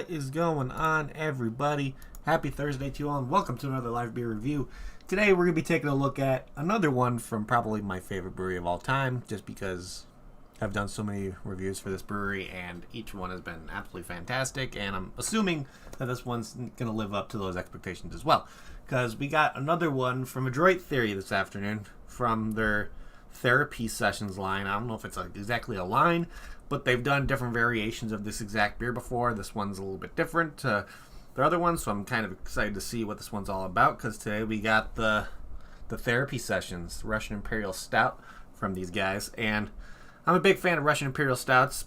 What is going on, everybody? Happy Thursday to you all, and welcome to another live beer review. Today we're going to be taking a look at another one from probably my favorite brewery of all time, just because I've done so many reviews for this brewery and each one has been absolutely fantastic, and I'm assuming that this one's going to live up to those expectations as well, because we got another one from Adroit this afternoon from their therapy sessions line. I don't know if it's exactly a line, but they've done different variations of this exact beer before. This one's a little bit different to their other ones, so I'm kind of excited to see what this one's all about, because today we got the therapy sessions, Russian Imperial Stout from these guys, and I'm a big fan of Russian Imperial Stouts.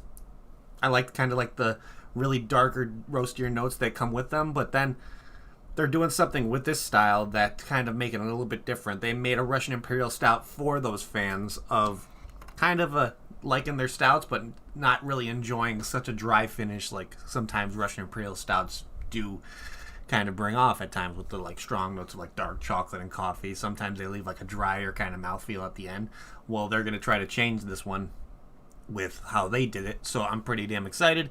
I like kind of like the really darker, roastier notes that come with them, but then they're doing something with this style that kind of make it a little bit different. They made a Russian Imperial Stout for those fans of kind of liking their stouts, but not really enjoying such a dry finish like sometimes Russian Imperial Stouts do kind of bring off at times with the like strong notes of like dark chocolate and coffee. Sometimes they leave like a drier kind of mouthfeel at the end. Well, they're going to try to change this one with how they did it, so I'm pretty damn excited.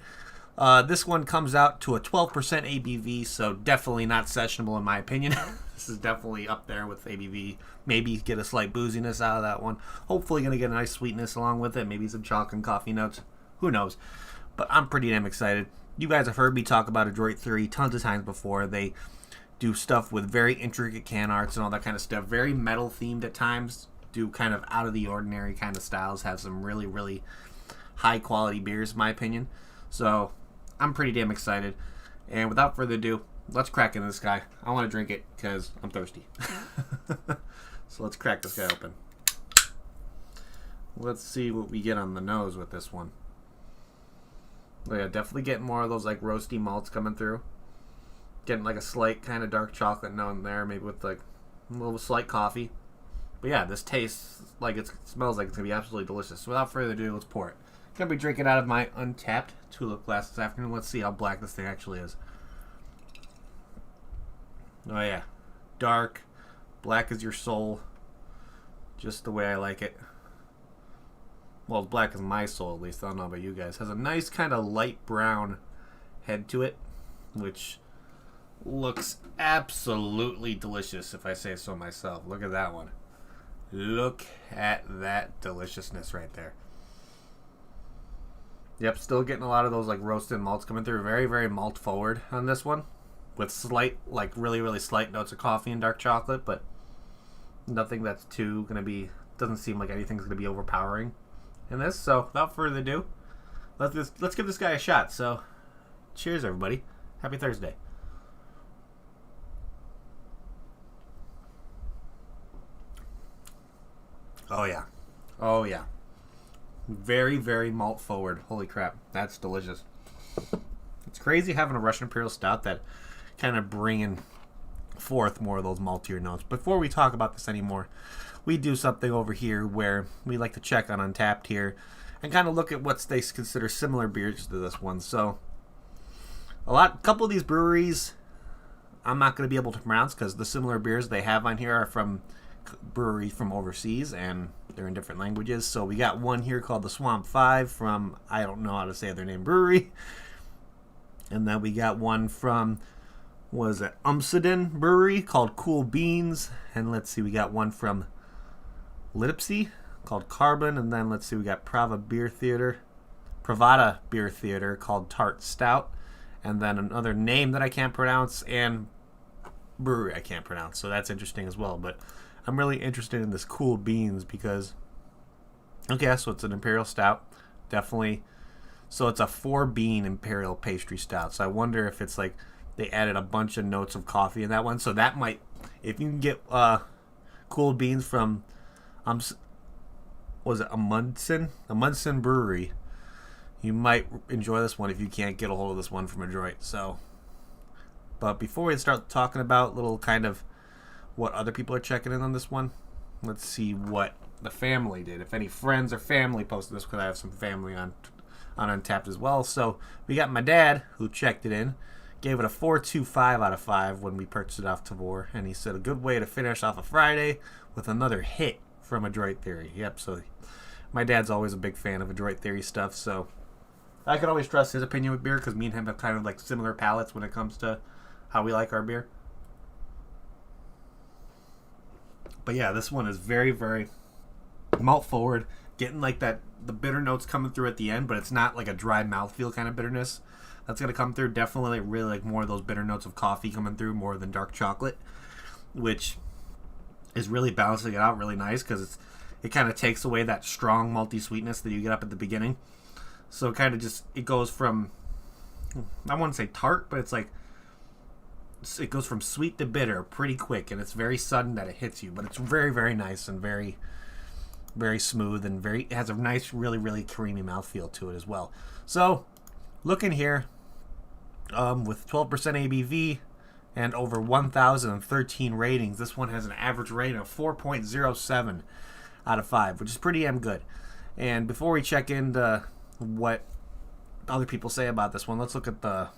This one comes out to a 12% ABV, so definitely not sessionable in my opinion. This is definitely up there with ABV. Maybe get a slight booziness out of that one. Hopefully going to get a nice sweetness along with it. Maybe some chocolate and coffee notes. Who knows? But I'm pretty damn excited. You guys have heard me talk about Adroit tons of times before. They do stuff with very intricate can arts and all that kind of stuff. Very metal themed at times. Do kind of out of the ordinary kind of styles. Have some really, really high quality beers in my opinion. So I'm pretty damn excited. And without further ado, let's crack into this guy. I want to drink it because I'm thirsty. So let's crack this guy open. Let's see what we get on the nose with this one. Oh yeah, definitely getting more of those like roasty malts coming through. Getting like a slight kind of dark chocolate note in there, maybe with like a little slight coffee. But yeah, this tastes like it smells like it's going to be absolutely delicious. So without further ado, let's pour it. Going to be drinking out of my untapped tulip glass this afternoon. Let's see how black this thing actually is. Oh yeah, dark, black as your soul, just the way I like it. Well, as black as my soul, at least. I don't know about you guys. Has a nice kind of light brown head to it, which looks absolutely delicious, if I say so myself. Look at that one. Look at that deliciousness right there. Yep, still getting a lot of those like roasted malts coming through. Very, very malt forward on this one, with slight, like really, really slight notes of coffee and dark chocolate, but nothing that's too gonna be. Doesn't seem like anything's gonna be overpowering in this. So without further ado, let's give this guy a shot. So, cheers, everybody. Happy Thursday. Oh yeah, oh yeah. Very, very malt forward. Holy crap, that's delicious. It's crazy having a Russian Imperial Stout that kind of bringing forth more of those maltier notes. Before we talk about this anymore, we do something over here where we like to check on Untapped here and kind of look at what they consider similar beers to this one. So a couple of these breweries I'm not going to be able to pronounce because the similar beers they have on here are from breweries from overseas and they're in different languages. So we got one here called the Swamp 5 from, I don't know how to say their name, brewery. And then we got one from, was it Umseden Brewery called Cool Beans. And let's see, we got one from Lipsy called Carbon. And then let's see, we got Pravada Beer Theater called Tart Stout. And then another name that I can't pronounce and brewery I can't pronounce. So that's interesting as well. But I'm really interested in this Cool Beans because, okay, so it's an Imperial Stout, definitely. So it's a 4-bean Imperial pastry stout. So I wonder if it's like they added a bunch of notes of coffee in that one. So that might, if you can get Cool Beans from, was it Amundsen Brewery, you might enjoy this one if you can't get a hold of this one from Adroit. So, but before we start talking about little kind of what other people are checking in on this one, let's see what the family did. If any friends or family posted this, because I have some family on Untapped as well. So we got my dad who checked it in, gave it a 4.25 out of 5 when we purchased it off Tavor, and he said a good way to finish off a Friday with another hit from Adroit Theory. Yep, so my dad's always a big fan of Adroit Theory stuff, so I can always trust his opinion with beer because me and him have kind of like similar palates when it comes to how we like our beer. But yeah, this one is very, very malt forward, getting like that the bitter notes coming through at the end, but it's not like a dry mouthfeel kind of bitterness. That's gonna come through. Definitely, really like more of those bitter notes of coffee coming through more than dark chocolate, which is really balancing it out really nice because it kind of takes away that strong malty sweetness that you get up at the beginning. So it kind of just it goes from, I wouldn't say tart, but it's like it goes from sweet to bitter pretty quick, and it's very sudden that it hits you. But it's very, very nice and very, very smooth, and it has a nice, really, really creamy mouthfeel to it as well. So looking here, with 12% ABV and over 1,013 ratings, this one has an average rating of 4.07 out of 5, which is pretty damn good. And before we check into what other people say about this one, let's look at the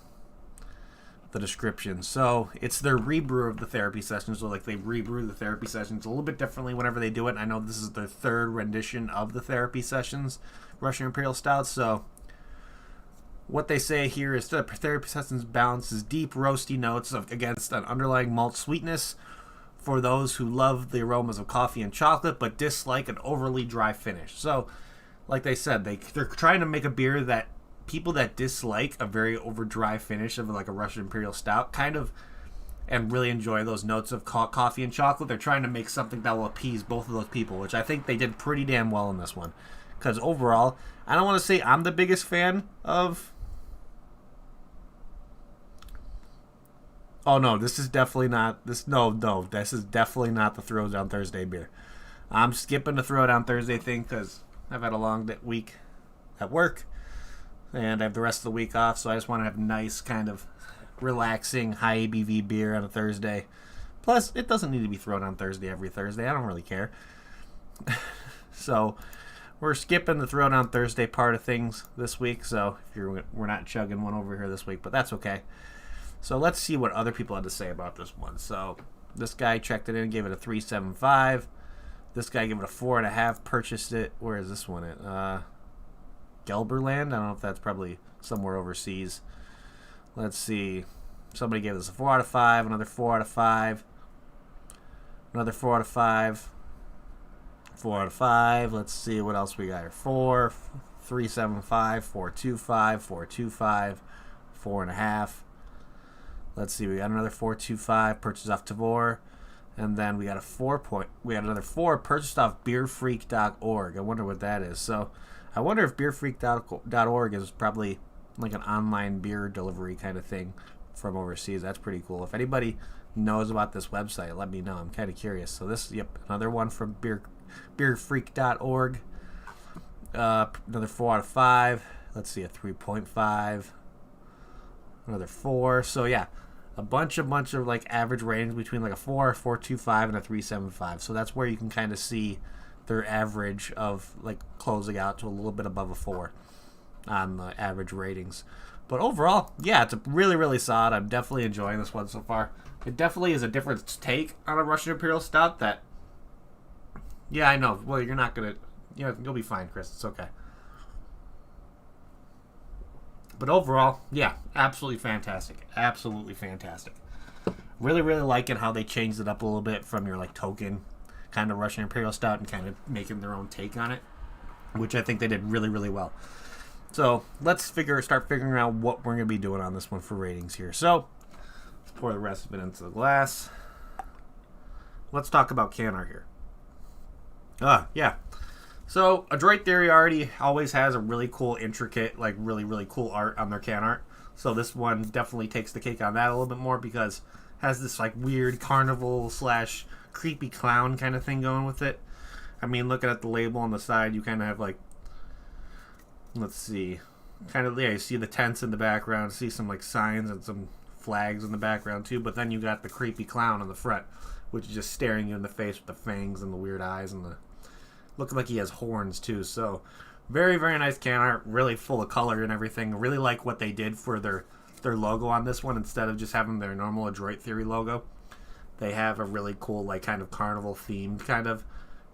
description. So it's their rebrew of the therapy sessions. So like they rebrew the therapy sessions a little bit differently whenever they do it. I know this is their third rendition of the therapy sessions Russian Imperial Stout. So what they say here is the therapy sessions balances deep roasty notes against an underlying malt sweetness for those who love the aromas of coffee and chocolate but dislike an overly dry finish. So like they said, they're trying to make a beer that people that dislike a very over dry finish of like a Russian Imperial Stout kind of and really enjoy those notes of coffee and chocolate. They're trying to make something that will appease both of those people, which I think they did pretty damn well in this one. Because overall, I don't want to say I'm the biggest fan of... Oh no, this is definitely not... This is definitely not the Throwdown Thursday beer. I'm skipping the Throwdown Thursday thing because I've had a long week at work. And I have the rest of the week off, so I just want to have nice, kind of relaxing, high ABV beer on a Thursday. Plus, it doesn't need to be thrown on Thursday every Thursday. I don't really care. So, we're skipping the thrown on Thursday part of things this week. So, we're not chugging one over here this week, but that's okay. So, let's see what other people had to say about this one. So, this guy checked it in, gave it a 3.75. This guy gave it a 4.5. Purchased it. Where is this one at? Gelberland. I don't know if that's probably somewhere overseas. Let's see. Somebody gave this a 4 out of 5. Another 4 out of 5. Another 4 out of 5. 4 out of 5. Let's see what else we got here. 4, 3.75, 4.25, 4.25, 4.5. Let's see. We got another 4.25 purchased off Tavor, and then we got we got another 4 purchased off beerfreak.org. I wonder what that is. So I wonder if beerfreak.org is probably like an online beer delivery kind of thing from overseas. That's pretty cool. If anybody knows about this website, let me know. I'm kind of curious. So this, another one from beerfreak.org. Another 4 out of 5. Let's see, a 3.5. Another 4. So yeah, a bunch of like average ratings between like a 4, 4.25, and a 3.75. So that's where you can kind of see their average of like closing out to a little bit above a 4 on the average ratings. But overall, yeah, it's a really, really solid. I'm definitely enjoying this one so far. It definitely is a different take on a Russian Imperial Stout that, yeah, I know. Well, you're not going to, you'll be fine, Chris. It's okay. But overall, yeah, absolutely fantastic. Absolutely fantastic. Really, really liking how they changed it up a little bit from your like token kind of Russian Imperial Stout and kind of making their own take on it, which I think they did really, really well. So let's start figuring out what we're going to be doing on this one for ratings here. So let's pour the rest of it into the glass. Let's talk about can art here. Yeah. So Adroit Theory always has a really cool, intricate, like really, really cool art on their can art. So this one definitely takes the cake on that a little bit more because it has this like weird carnival / creepy clown kind of thing going with it. I mean, looking at the label on the side, you kind of have like, let's see, kind of, yeah, you see the tents in the background, see some like signs and some flags in the background too, but then you got the creepy clown on the front, which is just staring you in the face with the fangs and the weird eyes and the looking like he has horns too. So very, very nice can art, really full of color and everything. Really like what they did for their logo on this one. Instead of just having their normal Adroit Theory logo, they have a really cool like kind of carnival themed kind of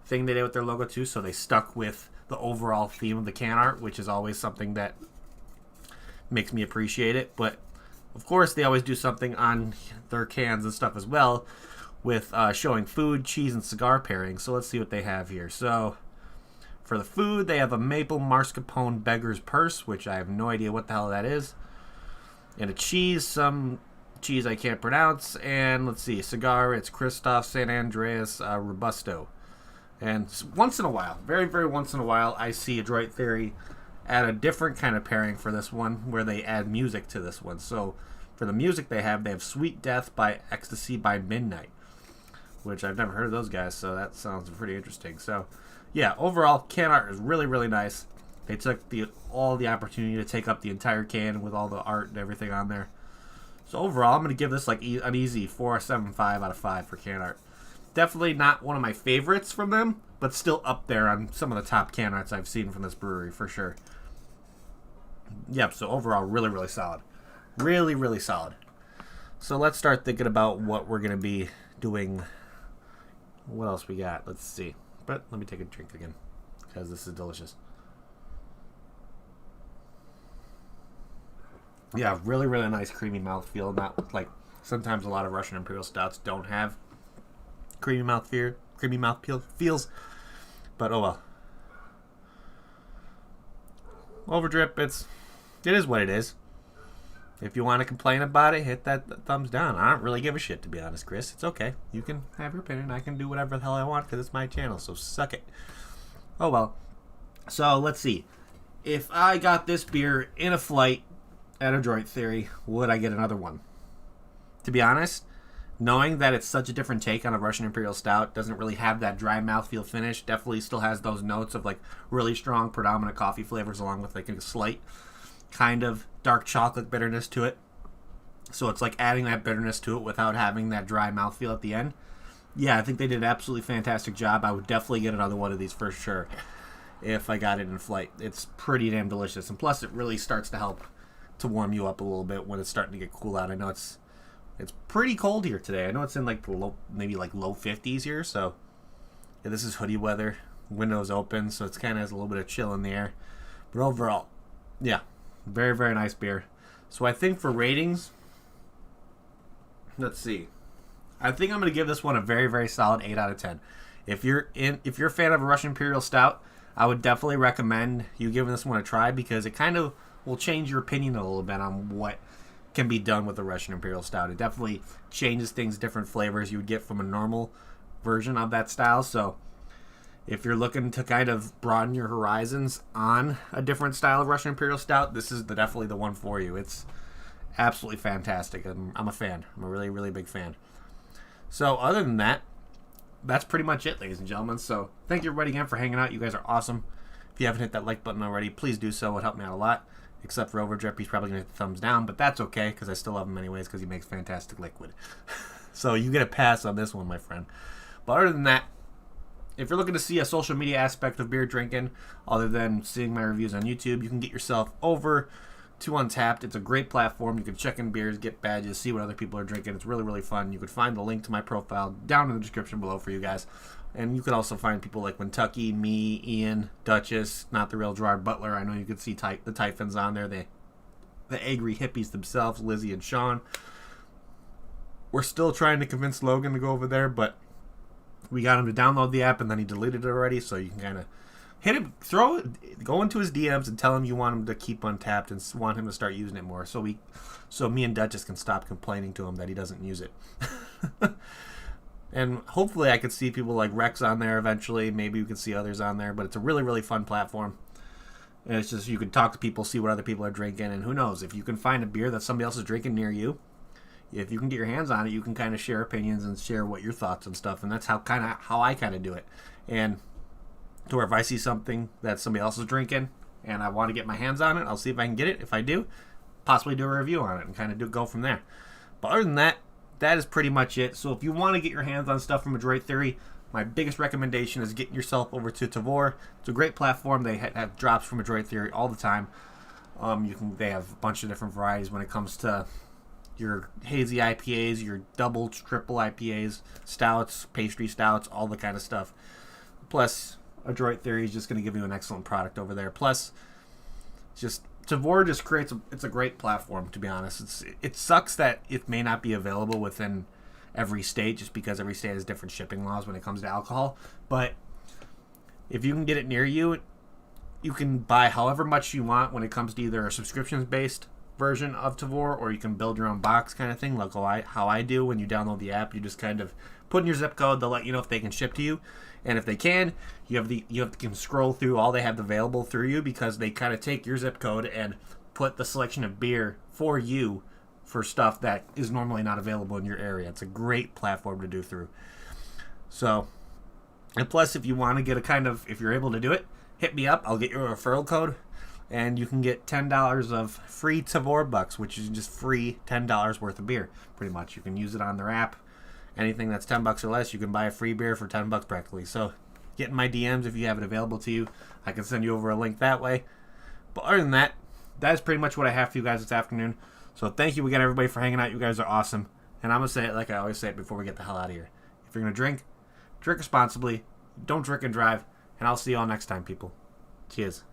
thing they did with their logo too. So they stuck with the overall theme of the can art, which is always something that makes me appreciate it. But of course, they always do something on their cans and stuff as well with showing food, cheese, and cigar pairing. So let's see what they have here. So for the food, they have a maple mascarpone beggar's purse, which I have no idea what the hell that is. And a cheese, some cheese I can't pronounce. And let's see, cigar, it's Christoph San Andreas Robusto. And once in a while, very, very once in a while, I see Adroit Theory add a different kind of pairing for this one, where they add music to this one. So for the music they have Sweet Death by Ecstasy by Midnight, which I've never heard of those guys, so that sounds pretty interesting. So yeah, overall, can art is really, really nice. They took all the opportunity to take up the entire can with all the art and everything on there. So overall, I'm going to give this like an easy 4.75 out of 5 for can art. Definitely not one of my favorites from them, but still up there on some of the top can arts I've seen from this brewery for sure. Yep, so overall, really, really solid. Really, really solid. So let's start thinking about what we're going to be doing. What else we got? Let's see. But let me take a drink again, because this is delicious. Yeah, really, really nice creamy mouthfeel. Not like sometimes a lot of Russian Imperial Stouts don't have creamy mouthfeel feels. But oh well. Overdrip, it is what it is. If you want to complain about it, hit that thumbs down. I don't really give a shit, to be honest, Chris. It's okay. You can have your opinion. I can do whatever the hell I want because it's my channel, so suck it. Oh, well. So, let's see. If I got this beer in a flight at Adroit Theory, would I get another one? To be honest, knowing that it's such a different take on a Russian Imperial Stout, doesn't really have that dry mouthfeel finish, definitely still has those notes of like really strong predominant coffee flavors along with like a slight kind of dark chocolate bitterness to it. So it's like adding that bitterness to it without having that dry mouthfeel at the end. Yeah, I think they did an absolutely fantastic job. I would definitely get another one of these for sure if I got it in flight. It's pretty damn delicious. And plus it really starts to help to warm you up a little bit when it's starting to get cool out. I know it's pretty cold here today. I know it's in like the low 50s here. So yeah, this is hoodie weather. Windows open, so it's kind of has a little bit of chill in the air. But overall, yeah. Very, very nice beer. So I think for ratings, let's see. I think I'm going to give this one a very, very solid 8 out of 10. If you're a fan of a Russian Imperial Stout, I would definitely recommend you giving this one a try because it kind of will change your opinion a little bit on what can be done with a Russian Imperial Stout. It definitely changes things, different flavors you would get from a normal version of that style. So if you're looking to kind of broaden your horizons on a different style of Russian Imperial Stout, this is definitely the one for you. It's absolutely fantastic. I'm a fan. I'm a really, really big fan. So other than that, that's pretty much it, ladies and gentlemen. So thank you everybody again for hanging out. You guys are awesome. If you haven't hit that like button already, please do so. It would help me out a lot. Except for Overdrip, he's probably going to hit the thumbs down, but that's okay because I still love him anyways because he makes fantastic liquid. So you get a pass on this one, my friend. But other than that, if you're looking to see a social media aspect of beer drinking, other than seeing my reviews on YouTube, you can get yourself over to Untapped. It's a great platform. You can check in beers, get badges, see what other people are drinking. It's really, really fun. You can find the link to my profile down in the description below for you guys. And you can also find people like Kentucky, me, Ian, Duchess, Not the Real Gerard Butler. I know you can see the Typhons on there. The angry hippies themselves, Lizzie and Sean. We're still trying to convince Logan to go over there, but we got him to download the app, and then he deleted it already, so you can kind of hit him, go into his DMs and tell him you want him to keep Untapped and want him to start using it more, so me and Duchess can stop complaining to him that he doesn't use it. And hopefully I could see people like Rex on there eventually. Maybe we could see others on there, but it's a really, really fun platform. And it's just you can talk to people, see what other people are drinking, and who knows, if you can find a beer that somebody else is drinking near you, if you can get your hands on it, you can kind of share opinions and share what your thoughts and stuff, and that's how I kind of do it. And to where if I see something that somebody else is drinking and I want to get my hands on it, I'll see if I can get it. If I do, possibly do a review on it and kind of go from there. But other than that, that is pretty much it. So if you want to get your hands on stuff from Adroit Theory, my biggest recommendation is getting yourself over to Tavor. It's a great platform. They have drops from Adroit Theory all the time. They have a bunch of different varieties when it comes to your hazy IPAs, your double, triple IPAs, stouts, pastry stouts, all the kind of stuff. Plus, Adroit Theory is just going to give you an excellent product over there. Plus, just Tavour just creates it's a great platform, to be honest. It sucks that it may not be available within every state, just because every state has different shipping laws when it comes to alcohol. But if you can get it near you, you can buy however much you want when it comes to either a subscriptions-based version of Tavour, or you can build your own box kind of thing, like how I do. When you download the app, you just kind of put in your zip code. They'll let you know if they can ship to you, and if they can, you can scroll through all they have available through you, because they kind of take your zip code and put the selection of beer for you for stuff that is normally not available in your area. It's a great platform to do through. So, and plus, if you want to get if you're able to do it, hit me up. I'll get you a referral code, and you can get $10 of free Tavour bucks, which is just free $10 worth of beer, pretty much. You can use it on their app. Anything that's $10 or less, you can buy a free beer for $10 practically. So get in my DMs if you have it available to you. I can send you over a link that way. But other than that, that's pretty much what I have for you guys this afternoon. So thank you again, everybody, for hanging out. You guys are awesome. And I'm going to say it like I always say it before we get the hell out of here. If you're going to drink responsibly. Don't drink and drive. And I'll see you all next time, people. Cheers.